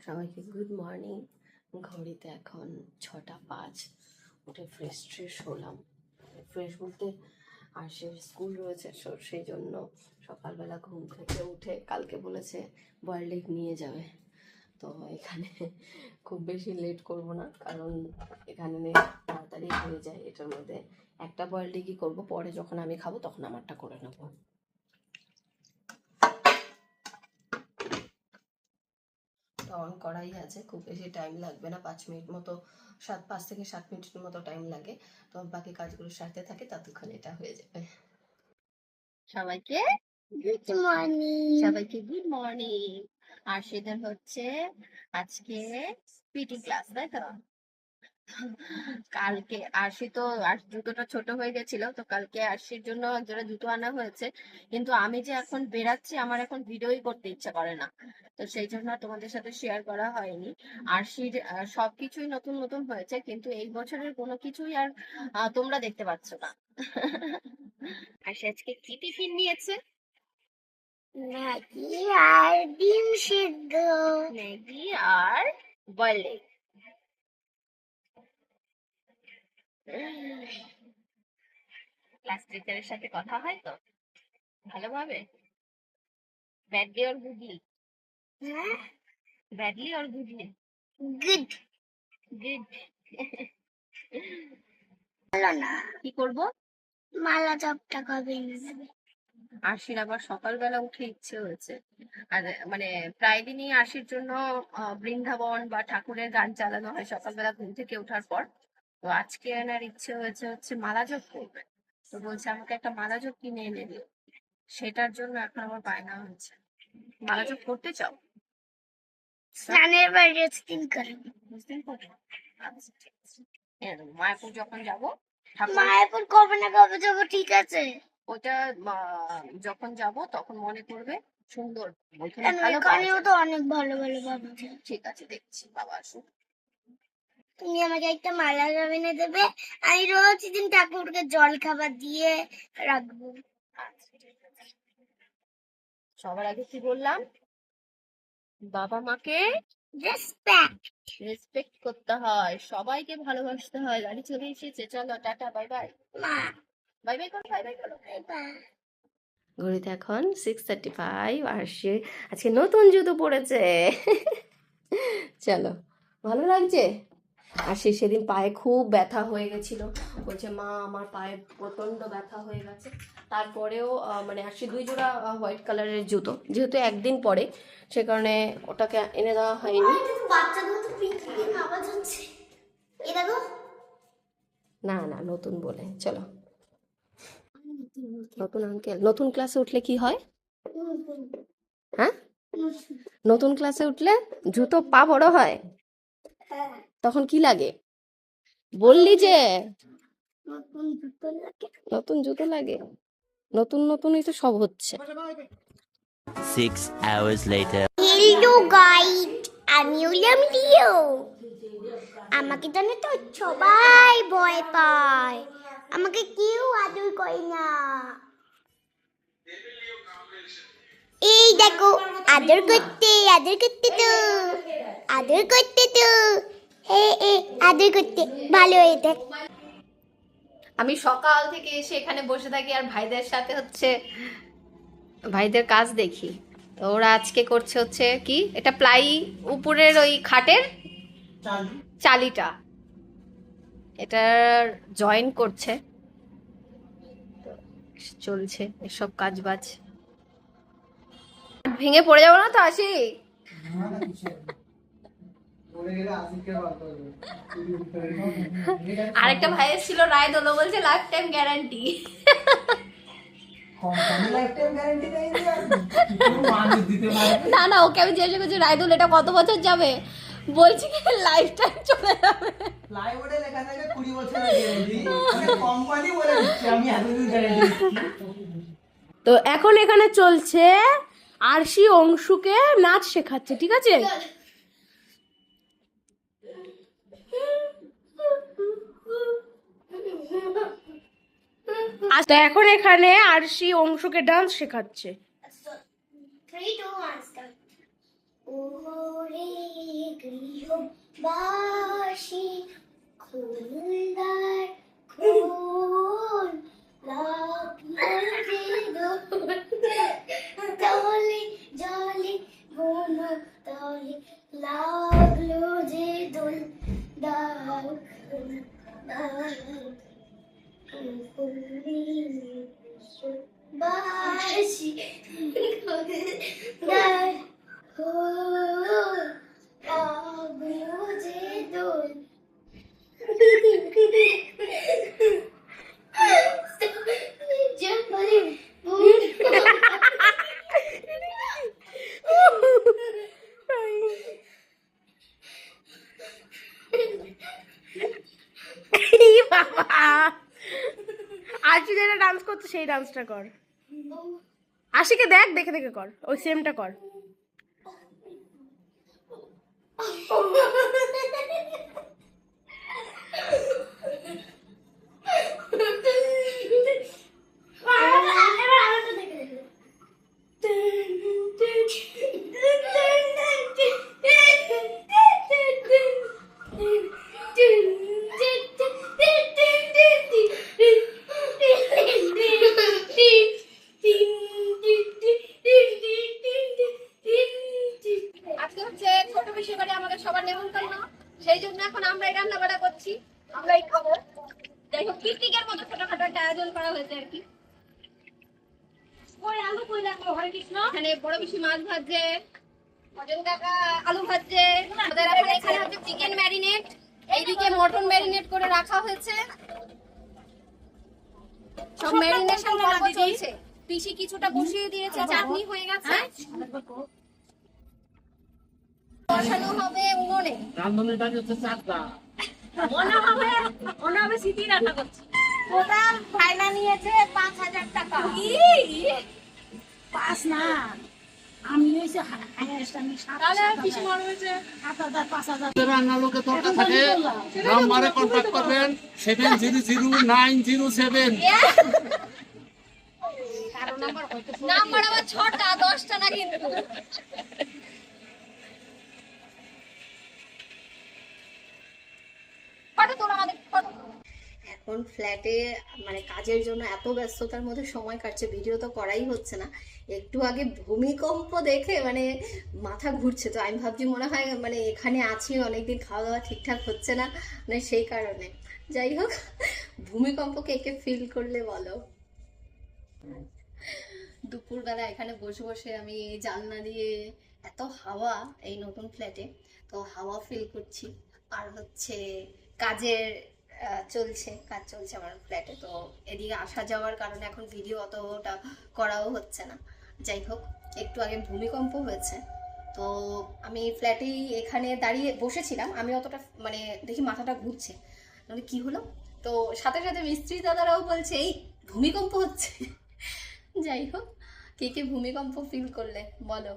সবাইকে good morning. ঘড়িতে এখন 6টা 5। উঠে ফ্রেশ হলাম। ফ্রেশ বলতে আর সে স্কুল রয়েছে, সেই জন্য সকালবেলা ঘুম থেকে উঠে কালকে বলেছে বয়েলড এগ নিয়ে যাবে। তো এখানে খুব বেশি লেট করব না, কারণ এখানে তাড়াতাড়ি হয়ে যায়। এটার মধ্যে একটা বয়েলড এগই করবো, পরে যখন আমি খাবো তখন আমারটা করে নেবো। অন করাই আছে, খুব বেশি টাইম লাগবে না, 5 মিনিট মতো, 5 থেকে 7 মিনিটের মতো টাইম লাগে। তো বাকি কাজগুলো সারতে থাকে, ততক্ষণ এটা হয়ে যাবে। সবাইকে গুড মর্নিং। সবাইকে গুড মর্নিং। আর সেদিন হচ্ছে আজকে পিটি ক্লাস, তাই তো? কালকে আরশি তো আর জুতোটা ছোট হয়ে গেছিল, তো কালকে আরশির জন্য একজোড়া জুতো আনা হয়েছে। কিন্তু আমি যে এখন বেরাচ্ছি, আমার এখন ভিডিওই করতে ইচ্ছা করে না, তো সেই জন্য তোমাদের সাথে শেয়ার করা হয়নি। আরশির সবকিছুই নতুন নতুন হয়েছে, কিন্তু এই বছরের কোনো কিছুই আর তোমরা দেখতে পাচ্ছ না। আরশি আজকে কি টিফিন নিয়েছে? ম্যাগি আর ডিম সিদ্ধ। ম্যাগি আর বয়েলড এগ। ক্লাস টিচারের সাথে কথা হয় তো ভালোভাবে? Badly or goodly? হ্যাঁ, badly or goodly? Good. Good. ভালো না, কি করব? মালা চপটা কবে নেবে? আরশির আবার সকালবেলা উঠে ইচ্ছে হয়েছে, আর মানে প্রায় দিনই আরশির জন্য বৃন্দাবন বা ঠাকুরের গান চালানো হয় সকালবেলা ঘুম থেকে ওঠার পর। তো আজকে এনার ইচ্ছে হয়েছে হচ্ছে মালা জপ করবে। তো বলছে আমাকে একটা মালা জপ কিনে এনে দিও। সেটার জন্য এখন আমার বায়না হচ্ছে। মালা জপ করতে চাও? স্নানের বাইরে স্কিন করে। বুঝতেন পারো? আচ্ছা ঠিক আছে। মায়াপুর যখন যাবো, মায়াপুর কবে না কবে যাবো, ঠিক আছে? ওটা যখন যাব তখন মনে করবে সুন্দর, ওইখানে কেন, ভালো পাওয়া এখানেও যায়। তো অনেক ভালো ভালো পাবে। ঠিক আছে, দেখছি, বাবা আসুক। তুমি আমাকে একটা মালা এনে দেবে, আমি রোজ দিন ঠাকুরকে জল খাবার দিয়ে রাখবো। আচ্ছা ঠিক আছে। সবার আগে কি বললাম? বাবা মাকে রেসপেক্ট। রেসপেক্ট করতে হয়, সবাইকে ভালোবাসতে হয়। গাড়ি চলে এসেছে, চলো টাটা বাই বাই। মা, বাই বাই করো, বাই বাই করো। বাই। ঘড়িতে এখন 6:35, আর সে আজকে নতুন জুতো পরেছে। চলো, ভালো লাগছে। আর সে সেদিন পায়ে খুব ব্যথা হয়ে গেছিল, বলছে মা আমার পায়ে প্রচন্ড ব্যথা হয়ে গেছে। তারপরেও মানে আর সে 2 জোড়া হোয়াইট কালারের জুতো, যেহেতু একদিন পরে, সে কারণে ওটাকে এনে দেওয়া হয়নি। বাচ্চাগুলো তো পিঙ্ক পিঙ্ক আওয়াজ হচ্ছে, এ দেখো। না না, নতুন বলে চলো। নতুন আঙ্কেল, নতুন ক্লাসে উঠলে কি হয়? হ্যাঁ, নতুন ক্লাসে উঠলে জুতো পা বড় হয়, হ্যাঁ, তখন কি লাগে? বললি যে নতুন জুতো লাগে। নতুন জুতো লাগে, নতুন নতুনই তো সব হচ্ছে। 6 hours later. হ্যালো গাইড, আমি হলাম লিও। আমাকে জানো তো সবাই ভয় পায়, আমাকে কেউ আদর করে না। এই দেখো, আদর করতে তো, আদর করতে তো, আদর করতে ভালো হয়ে দেখ। আমি সকাল থেকে এসে এখানে বসে থাকি আর ভাইদের সাথে হচ্ছে ভাইদের কাজ দেখি। তো ওরা আজকে করছে হচ্ছে কি, এটা প্লাই উপরের ওই খাটের চালিটা এটার জয়েন করছে, চলছে এসব কাজ বাজ। ভেঙে পড়ে যাবো না তো? আসি। আরেকটা ভাইয়ের ছিল রায় দোলো, বলছে লাইফ টাইম গ্যারান্টি। না না, ওকে আমি জিজ্ঞাসা করছি রায়দুল এটা কত বছর যাবে, বলছি কি লাইফ টাইম চলে যাবে। প্লাইবোর্ডে লেখা থাকে 20 বছরের গ্যারান্টি, মানে কোম্পানি বলে দিচ্ছে আমি এতদিন গ্যারান্টি দিচ্ছি। তো এখন এখানে চলছে আরশি অংশুকে নাচ শেখাচ্ছে, ঠিক আছে? আচ্ছা, এখন এখানে আরশি অংশুকে ডান্স শেখাচ্ছে। 3, 2, 1 start. ওরে লাগলো যে দোল বাসি লাগলো যে দোল আশি যেটা ডান্স করতো সেই ডান্সটা কর। আশিকে দেখ, দেখে দেখে কর, ওই সেমটা কর। আজকে হচ্ছে ছোট বেশি করে আমাদের সবার নেমন্তন্ন, সেই জন্য এখন আমরা এই রান্না বাড়া করছি, আমরা এই খাবো। যাই হোক পিকনিকের মতো ছোটখাটো একটা আয়োজন করা হয়েছে আর কি। এখানে বড় বেশি মাছ ভাজছে, অজন কাকা আলু ভাজছে, আমাদের এখানে হচ্ছে চিকেন ম্যারিনেট, এইদিকে মটন ম্যারিনেট করে রাখা হয়েছে, সব ম্যারিনেশন পর্ব চলছে। পিসি কিছুটা বসিয়ে দিয়েছে, চাটনি হয়ে গেছে, বসানো হবে উনুনে। টোটাল ফাইনা নিয়েছে 5,000 টাকা। তাহলে পিসি মনে হয়েছে রান্না লোকে দরকার থাকে নাম্বারে কন্ট্যাক্ট করবেন 700907। নাম্বার আবার 6টা 10টা না কিন্তু। এখন ফ্ল্যাটে মানে কাজের জন্য এত ব্যস্ততার মধ্যে সময় কাটছে, ভিডিও তো করাই হচ্ছে না। একটু আগে ভূমিকম্প দেখে মানে মাথা ঘুরছে, তো আমি ভাবছি মনে হয় মানে এখানে আছি অনেকদিন, খাওয়া দাওয়া ঠিকঠাক হচ্ছে না, মানে সেই কারণে। যাই হোক, ভূমিকম্প কে কে ফিল করলে বলো। দুপুরবেলা এখানে বসে বসে আমি জানলা দিয়ে এত হাওয়া, এই নতুন ফ্ল্যাটে তো হাওয়া ফিল করছি। আর হচ্ছে কাজের কাজ চলছে আমার ফ্ল্যাটে, তো এদিকে আসা যাওয়ার কারণে এখন ভিডিও অতটা করাও হচ্ছে না। যাই হোক, একটু আগে ভূমিকম্প হয়েছে, তো আমি ফ্ল্যাটেই এখানে দাঁড়িয়ে বসেছিলাম, আমি অতটা মানে দেখি মাথাটা ঘুরছে, মানে কি হলো, তো সাথে সাথে মিস্ত্রি দাদারাও বলছে এই ভূমিকম্প হচ্ছে। যাই হোক, কে কে ভূমিকম্প ফিল করলে বলো।